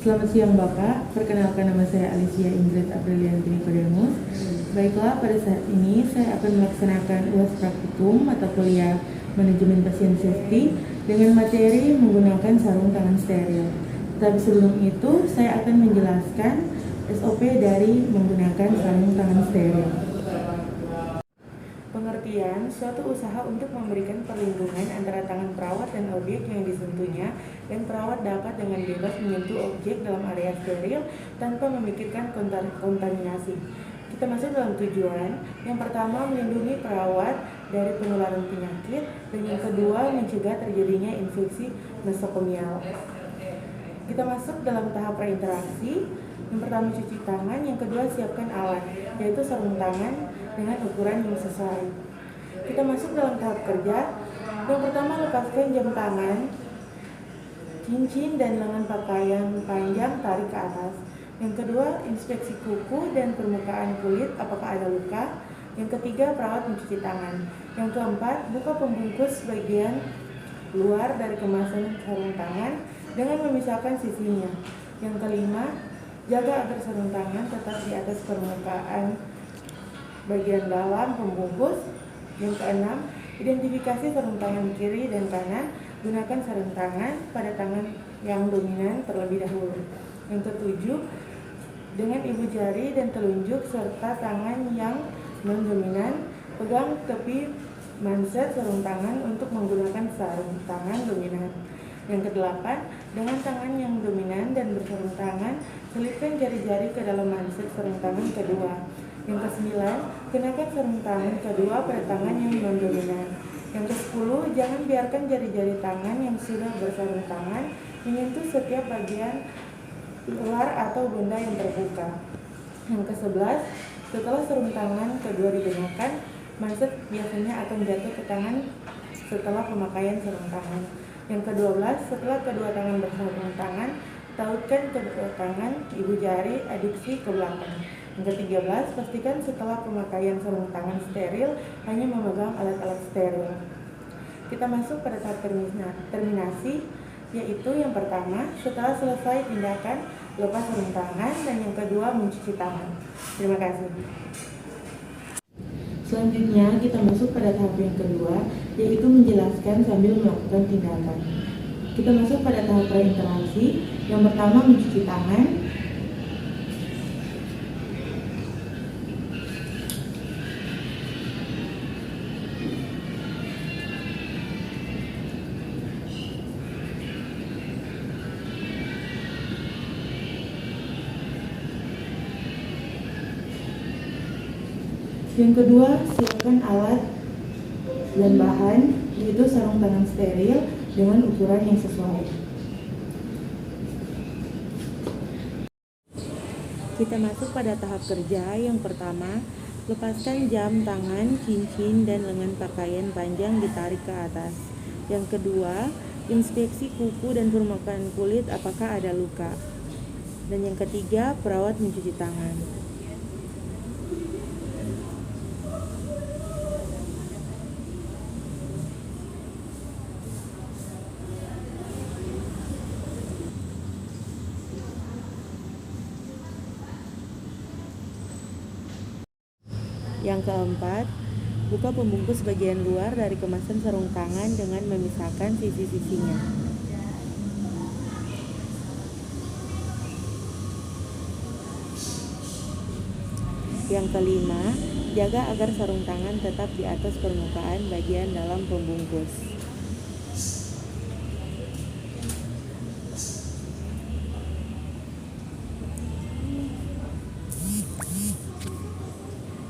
Selamat siang Bapak, perkenalkan nama saya Alicia Ingrid Aprilianti Nicodemus. Baiklah, pada saat ini saya akan melaksanakan UAS praktikum atau kuliah manajemen pasien safety dengan materi menggunakan sarung tangan steril. Tapi sebelum itu, saya akan menjelaskan SOP dari menggunakan sarung tangan steril. Pengertian, suatu usaha untuk memberikan perlindungan antara tangan perawat dan objek yang disentuhnya, dan perawat dapat dengan bebas menyentuh objek dalam area steril tanpa memikirkan kontaminasi. Kita masuk dalam tujuan. Yang pertama, melindungi perawat dari penularan penyakit, dan yang kedua, mencegah terjadinya infeksi nosokomial. Kita masuk dalam tahap reinteraksi. Yang pertama, cuci tangan. Yang kedua, siapkan alat, yaitu sarung tangan dengan ukuran yang sesuai. Kita masuk dalam tahap kerja. Yang pertama, lepaskan jam tangan, cincin dan lengan pakaian panjang, tarik ke atas. Yang kedua, inspeksi kuku dan permukaan kulit apakah ada luka. Yang ketiga, perawat mencuci tangan. Yang keempat, buka pembungkus bagian luar dari kemasan sarung tangan dengan memisahkan sisinya. Yang kelima, jaga agar sarung tangan tetap di atas permukaan bagian dalam pembungkus. Yang keenam, identifikasi sarung tangan kiri dan kanan. Gunakan sarung tangan pada tangan yang dominan terlebih dahulu. Yang ketujuh, dengan ibu jari dan telunjuk serta tangan yang non-dominan, pegang tepi manset sarung tangan untuk menggunakan sarung tangan dominan. Yang kedelapan, dengan tangan yang dominan dan bersarung tangan, selipkan jari-jari ke dalam manset sarung tangan kedua. Yang kesembilan, kenakan sarung tangan kedua pada tangan yang non-dominan. Yang kesepuluh, jangan biarkan jari-jari tangan yang sudah bersarung tangan menyentuh setiap bagian luar atau benda yang terbuka. Yang kesebelas, setelah sarung tangan kedua digunakan, manset biasanya akan jatuh ke tangan setelah pemakaian sarung tangan. Yang ke-12, setelah kedua tangan bersarung tangan, tautkan kedua tangan ibu jari aduksi ke belakang. Yang ke-13, pastikan setelah pemakaian sarung tangan steril hanya memegang alat-alat steril. Kita masuk pada tahap terminasi, yaitu yang pertama, setelah selesai tindakan, lepas sarung tangan, dan yang kedua, mencuci tangan. Terima kasih. Selanjutnya kita masuk pada tahap yang kedua, yaitu menjelaskan sambil melakukan tindakan. Kita masuk pada tahap reinteraksi. Yang pertama, mencuci tangan. Yang kedua, siapkan alat dan bahan, yaitu sarung tangan steril dengan ukuran yang sesuai. Kita masuk pada tahap kerja. Yang pertama, lepaskan jam tangan, cincin, dan lengan pakaian panjang ditarik ke atas. Yang kedua, inspeksi kuku dan permukaan kulit apakah ada luka. Dan yang ketiga, perawat mencuci tangan. Yang keempat, buka pembungkus bagian luar dari kemasan sarung tangan dengan memisahkan sisi-sisinya. Yang kelima, jaga agar sarung tangan tetap di atas permukaan bagian dalam pembungkus.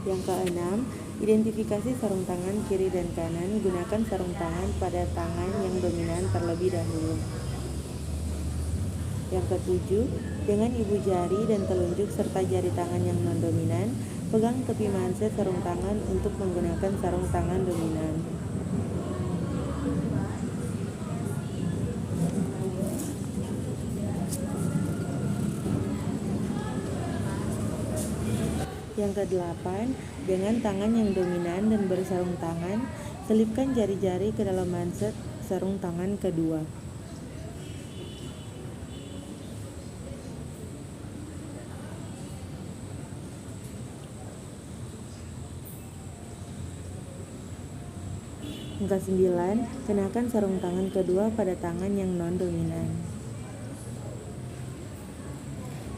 Yang keenam, identifikasi sarung tangan kiri dan kanan. Gunakan sarung tangan pada tangan yang dominan terlebih dahulu. Yang ketujuh, dengan ibu jari dan telunjuk serta jari tangan yang non-dominan, pegang tepi manset sarung tangan untuk menggunakan sarung tangan dominan. Yang kedelapan, dengan tangan yang dominan dan bersarung tangan, selipkan jari-jari ke dalam manset sarung tangan kedua. Yang ke-9, kenakan sarung tangan kedua pada tangan yang non-dominan.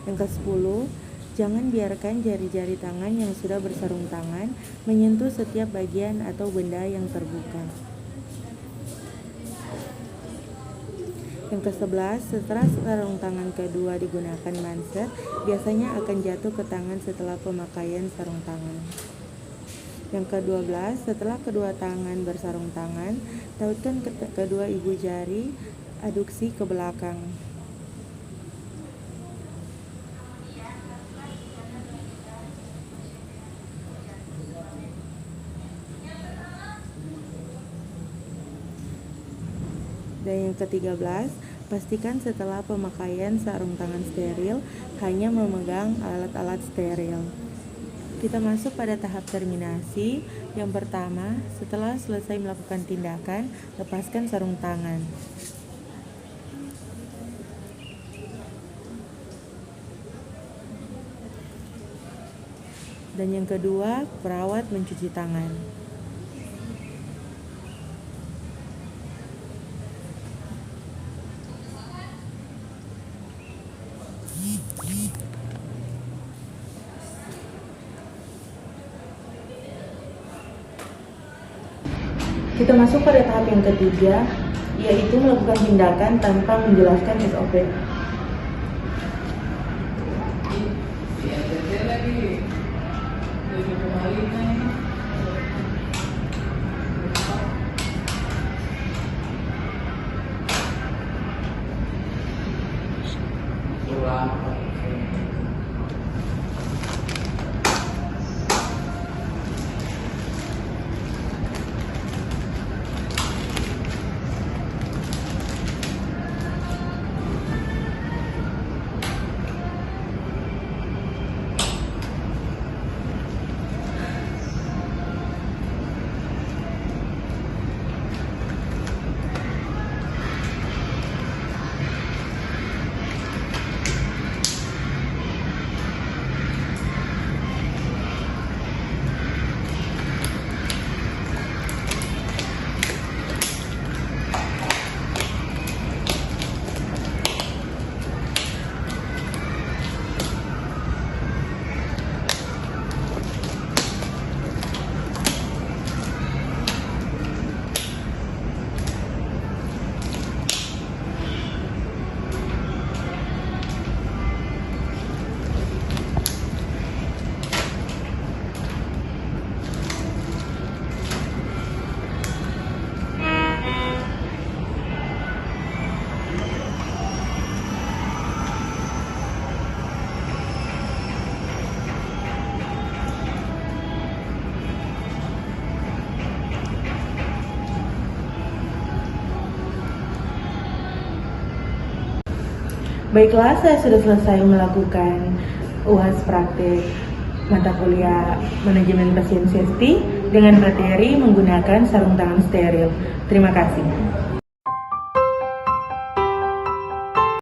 Yang ke-10, jangan biarkan jari-jari tangan yang sudah bersarung tangan menyentuh setiap bagian atau benda yang terbuka. Yang ke-11, setelah sarung tangan kedua digunakan manset, biasanya akan jatuh ke tangan setelah pemakaian sarung tangan. Yang ke-12, setelah kedua tangan bersarung tangan, tautkan kedua ibu jari, aduksi ke belakang. Dan yang ke-13, pastikan setelah pemakaian sarung tangan steril, hanya memegang alat-alat steril. Kita masuk pada tahap terminasi. Yang pertama, setelah selesai melakukan tindakan, lepaskan sarung tangan. Dan yang kedua, perawat mencuci tangan. Kita masuk pada tahap yang ketiga, yaitu melakukan tindakan tanpa menjelaskan SOP. Baiklah, saya sudah selesai melakukan UAS praktik mata kuliah Manajemen Pasien Safety dengan materi menggunakan sarung tangan steril. Terima kasih.